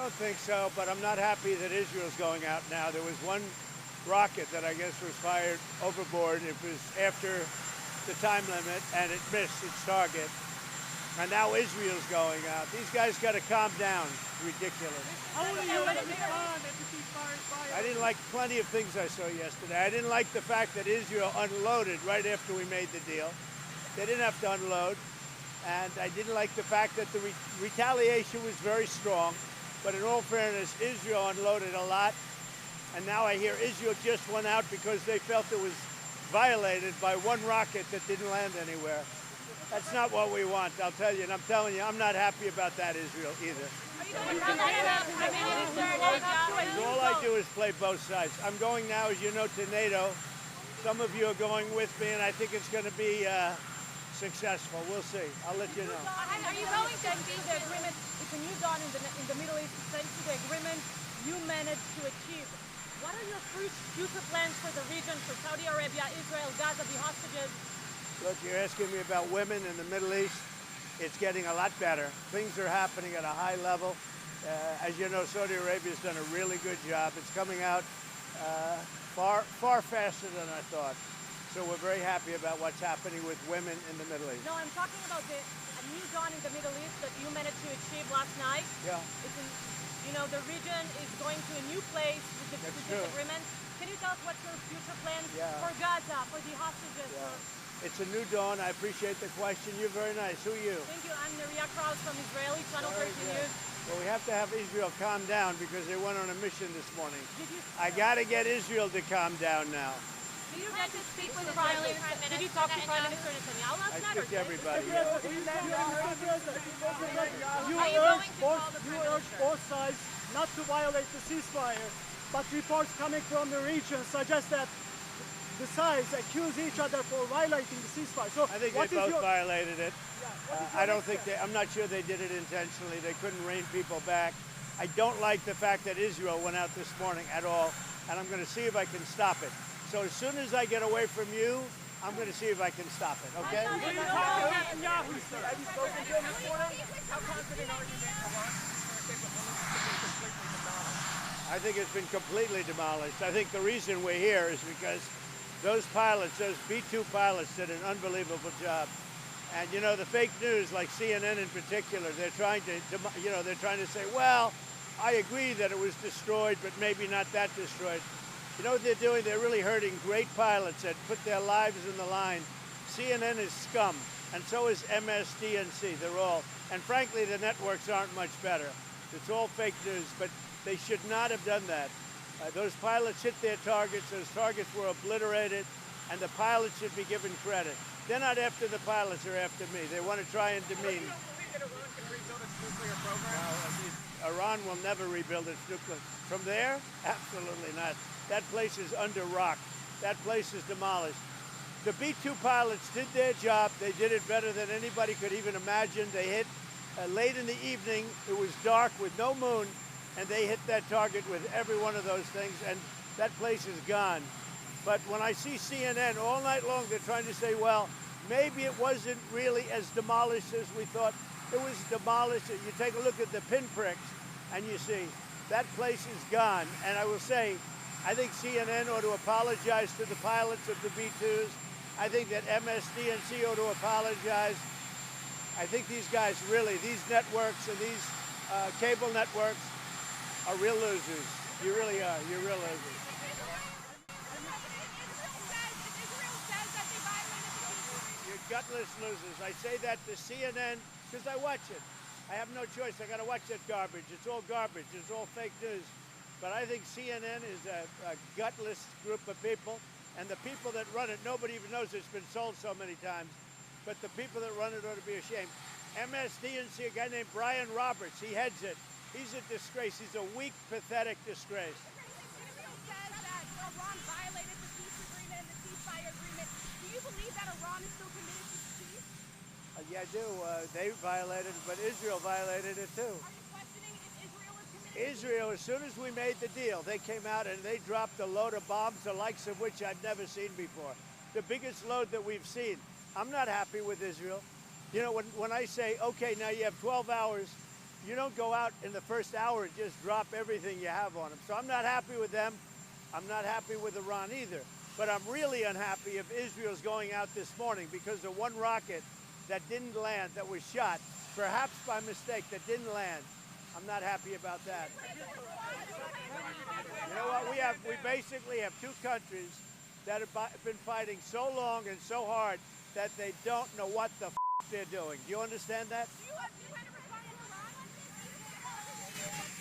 don't think so, but I'm not happy that Israel's going out now. There was one rocket that I guess was fired overboard. It was after the time limit, and it missed its target. And now Israel's going out. These guys got to calm down. Ridiculous. I didn't like plenty of things I saw yesterday. I didn't like the fact that Israel unloaded right after we made the deal. They didn't have to unload. And I didn't like the fact that the retaliation was very strong. But in all fairness, Israel unloaded a lot. And now I hear Israel just went out because they felt it was violated by one rocket that didn't land anywhere. That's not what we want, I'll tell you. And I'm telling you, I'm not happy about that, Israel, either. All I do is play both sides. I'm going now, as you know, to NATO. Some of you are going with me, and I think it's going to be successful. We'll see. I'll let you know. Are you going to see the agreement? It's a new dawn in the Middle East. Thanks to the agreement you managed to achieve. What are your future plans for the region, for Saudi Arabia, Israel, Gaza, the hostages? Look, you're asking me about women in the Middle East. It's getting a lot better. Things are happening at a high level. As you know, Saudi Arabia's done a really good job. It's coming out far faster than I thought. So we're very happy about what's happening with women in the Middle East. No, I'm talking about a new dawn in the Middle East that you managed to achieve last night. Yeah. The region is going to a new place with this agreement. Can you tell us what's your future plans for Gaza, for the hostages? Yeah. It's a new dawn. I appreciate the question. You're very nice. Who are you? Thank you. I'm Neria Kraus from Israeli Channel 13 News. Well, we have to have Israel calm down because they went on a mission this morning. I got to get Israel to calm down now. Did you get to speak with the Prime Minister? Did you talk to Prime Minister Netanyahu last night? I speak to everybody. You urge both sides not to violate the ceasefire, but reports coming from the region suggest that the sides accuse each other for violating the ceasefire. So I think they both violated it. I'm not sure they did it intentionally. They couldn't rein people back. I don't like the fact that Israel went out this morning at all, and I'm going to see if I can stop it. So as soon as I get away from you, I'm going to see if I can stop it, okay? Have you spoken to him this morning? How confident are you that Iran is going to take the women? I think it's been completely demolished. I think the reason we're here is because those pilots, those B-2 pilots, did an unbelievable job. And you know, the fake news, like CNN in particular, they're trying to say, well, I agree that it was destroyed, but maybe not that destroyed. You know what they're doing? They're really hurting great pilots that put their lives in the line. CNN is scum, and so is MSDNC. They're all, and frankly, the networks aren't much better. It's all fake news, but they should not have done that. Those pilots hit their targets. Those targets were obliterated, and the pilots should be given credit. They're not after the pilots, they're after me. They want to try and demean. You don't believe that Iran can rebuild its nuclear program? No, Iran will never rebuild its nuclear. From there? Absolutely not. That place is under rock. That place is demolished. The B-2 pilots did their job. They did it better than anybody could even imagine. They hit late in the evening. It was dark with no moon, and they hit that target with every one of those things, and that place is gone. But when I see CNN all night long, they're trying to say, well, maybe it wasn't really as demolished as we thought. It was demolished. You take a look at the pinpricks, and you see that place is gone. And I will say, I think CNN ought to apologize to the pilots of the B-2s. I think that MSDNC ought to apologize. I think these guys really, these networks and these cable networks are real losers. You really are. You're real losers. You're gutless losers. I say that to CNN because I watch it. I have no choice. I got to watch that garbage. It's all garbage. It's all fake news. But I think CNN is a gutless group of people, and the people that run it, nobody even knows it's been sold so many times, but the people that run it ought to be ashamed. MSDNC, a guy named Brian Roberts, he heads it. He's a disgrace. He's a weak, pathetic disgrace. Israel says that Iran violated the peace agreement and the ceasefire agreement. Do you believe that Iran is still committed to peace? Yeah, I do. They violated it, but Israel violated it too. Are you questioning if Israel is committed? Israel, as soon as we made the deal, they came out and they dropped a load of bombs, the likes of which I've never seen before. The biggest load that we've seen. I'm not happy with Israel. You know, when I say, okay, now you have 12 hours You don't go out in the first hour and just drop everything you have on them. So I'm not happy with them. I'm not happy with Iran either. But I'm really unhappy if Israel's going out this morning because of one rocket that didn't land, that was shot, perhaps by mistake, that didn't land. I'm not happy about that. You know what? We basically have two countries that have been fighting so long and so hard that they don't know what the they're doing. Do you understand that? Do you have to respond to Iran on this?